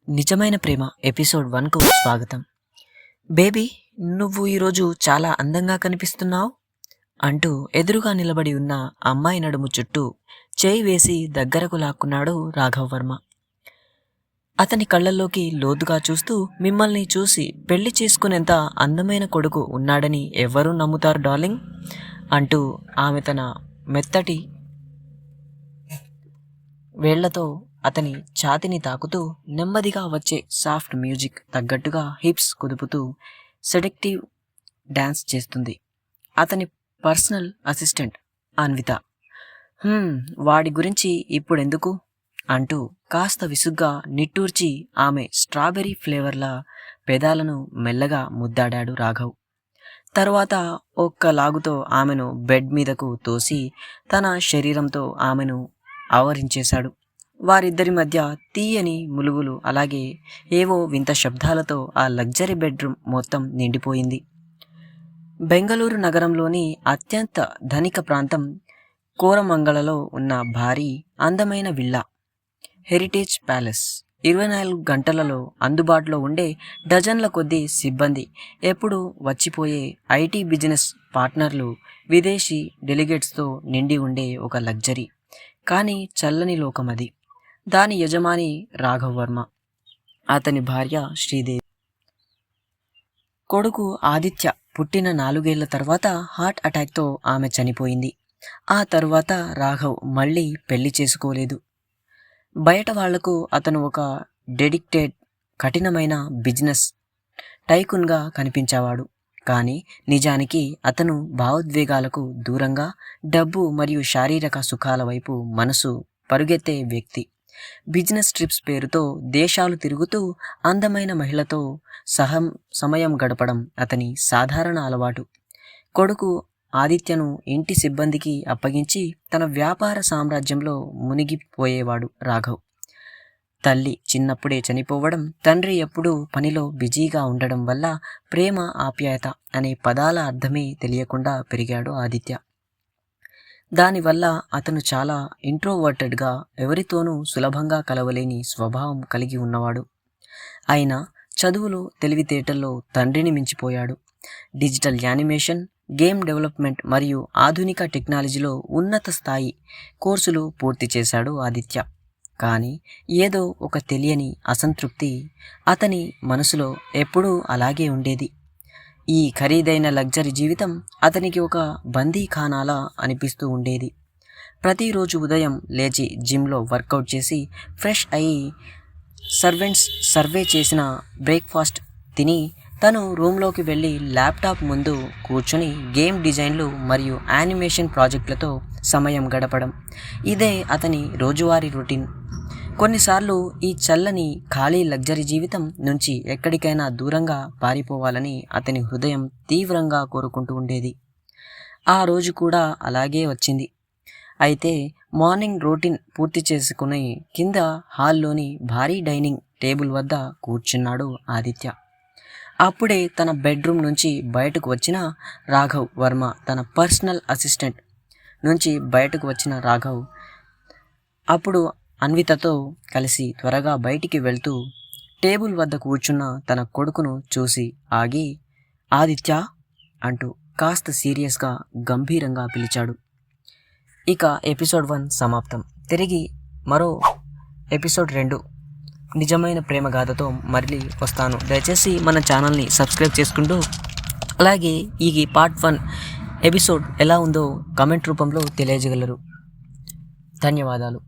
నిజమైన ప్రేమ ఎపిసోడ్ 1కు స్వాగతం. బేబీ, నువ్వు ఈరోజు చాలా అందంగా కనిపిస్తున్నావు అంటూ ఎదురుగా నిలబడి ఉన్న అమ్మాయి నడుము చుట్టూ చేయి వేసి దగ్గరకు లాక్కున్నాడు రాఘవ్ వర్మ. అతని కళ్ళల్లోకి లోతుగా చూస్తూ, మిమ్మల్ని చూసి పెళ్లి చేసుకునేంత అందమైన కొడుకు ఉన్నాడని ఎవరూ నమ్ముతారు డార్లింగ్ అంటూ ఆమె తన మెత్తటి వేళ్లతో అతని ఛాతిని తాకుతూ నెమ్మదిగా వచ్చే సాఫ్ట్ మ్యూజిక్ తగ్గట్టుగా హిప్స్ కుదుపుతూ సెడక్టివ్ డ్యాన్స్ చేస్తుంది అతని పర్సనల్ అసిస్టెంట్ అన్విత. వాడి గురించి ఇప్పుడెందుకు అంటూ కాస్త విసుగ్గా నిట్టూర్చి ఆమె స్ట్రాబెర్రీ ఫ్లేవర్ల పెదాలను మెల్లగా ముద్దాడాడు రాఘవ్. తరువాత ఒక్క లాగుతో ఆమెను బెడ్ మీదకు తోసి తన శరీరంతో ఆమెను ఆవరించేశాడు. వారిద్దరి మధ్య తీయని ములుగులు, అలాగే ఏవో వింత శబ్దాలతో ఆ లగ్జరీ బెడ్రూమ్ మొత్తం నిండిపోయింది. బెంగళూరు నగరంలోని అత్యంత ధనిక ప్రాంతం కోరమంగళలో ఉన్న భారీ అందమైన విల్లా హెరిటేజ్ ప్యాలెస్. 24 గంటలలో అందుబాటులో ఉండే డజన్ల కొద్దీ సిబ్బంది, ఎప్పుడు వచ్చిపోయే ఐటీ బిజినెస్ పార్ట్నర్లు, విదేశీ డెలిగేట్స్తో నిండి ఉండే ఒక లగ్జరీ కానీ చల్లని లోకం అది. దాని యజమాని రాఘవ్ వర్మ, అతని భార్య శ్రీదేవి. కొడుకు ఆదిత్య పుట్టిన 4 ఏళ్ల తర్వాత హార్ట్ అటాక్తో ఆమె చనిపోయింది. ఆ తర్వాత రాఘవ్ మళ్ళీ పెళ్లి చేసుకోలేదు. బయట వాళ్లకు అతను ఒక డెడిక్టెడ్, కఠినమైన బిజినెస్ టైకూన్గా కనిపించేవాడు. కానీ నిజానికి అతను భావోద్వేగాలకు దూరంగా డబ్బు మరియు శారీరక సుఖాల వైపు మనసు పరుగెత్తే వ్యక్తి. బిజినెస్ ట్రిప్స్ పేరుతో దేశాలు తిరుగుతూ అందమైన మహిళతో సమయం గడపడం అతని సాధారణ అలవాటు. కొడుకు ఆదిత్యను ఇంటి సిబ్బందికి అప్పగించి తన వ్యాపార సామ్రాజ్యంలో మునిగిపోయేవాడు రాఘవ్. తల్లి చిన్నప్పుడే చనిపోవడం, తండ్రి ఎప్పుడూ పనిలో బిజీగా ఉండడం వల్ల ప్రేమ, ఆప్యాయత అనే పదాల అర్థమే తెలియకుండా పెరిగాడు ఆదిత్య. దానివల్ల అతను చాలా ఇంట్రోవర్టెడ్గా, ఎవరితోనూ సులభంగా కలవలేని స్వభావం కలిగి ఉన్నవాడు. అయినా చదువులో, తెలివితేటల్లో తండ్రిని మించిపోయాడు. డిజిటల్ యానిమేషన్, గేమ్ డెవలప్మెంట్ మరియు ఆధునిక టెక్నాలజీలో ఉన్నత స్థాయి కోర్సులు పూర్తి చేశాడు ఆదిత్య. కానీ ఏదో ఒక తెలియని అసంతృప్తి అతని మనసులో ఎప్పుడూ అలాగే ఉండేది. ఈ ఖరీదైన లగ్జరీ జీవితం అతనికి ఒక బందీఖానాలా అనిపిస్తూ ఉండేది. ప్రతిరోజు ఉదయం లేచి జిమ్లో వర్కౌట్ చేసి ఫ్రెష్ అయి సర్వెంట్స్ సర్వే చేసిన బ్రేక్ఫాస్ట్ తిని తను రూమ్లోకి వెళ్ళి ల్యాప్టాప్ ముందు కూర్చుని గేమ్ డిజైన్లు మరియు యానిమేషన్ ప్రాజెక్టులతో సమయం గడపడం, ఇదే అతని రోజువారీ రొటీన్. కొన్నిసార్లు ఈ చల్లని ఖాళీ లగ్జరీ జీవితం నుంచి ఎక్కడికైనా దూరంగా పారిపోవాలని అతని హృదయం తీవ్రంగా కోరుకుంటూ ఉండేది. ఆ రోజు కూడా అలాగే వచ్చింది. అయితే మార్నింగ్ రొటీన్ పూర్తి చేసుకుని కింద హాల్లోని భారీ డైనింగ్ టేబుల్ వద్ద కూర్చున్నాడు ఆదిత్య. అప్పుడే తన బెడ్రూమ్ నుంచి బయటకు వచ్చిన రాఘవ్ వర్మ, తన పర్సనల్ అసిస్టెంట్ నుంచి బయటకు వచ్చిన రాఘవ్ అప్పుడు అన్వితతో కలిసి త్వరగా బయటికి వెళ్తూ టేబుల్ వద్ద కూర్చున్న తన కొడుకును చూసి ఆగి, ఆదిత్య అంటూ కాస్త సీరియస్గా, గంభీరంగా పిలిచాడు. ఇక ఎపిసోడ్ 1 సమాప్తం. తిరిగి మరో ఎపిసోడ్ 2 నిజమైన ప్రేమ గాథతో మళ్ళీ వస్తాను. దయచేసి మన ఛానల్ని సబ్స్క్రైబ్ చేసుకుంటూ, అలాగే ఈ పార్ట్ 1 ఎపిసోడ్ ఎలా ఉందో కామెంట్ రూపంలో తెలియజేయగలరు. ధన్యవాదాలు.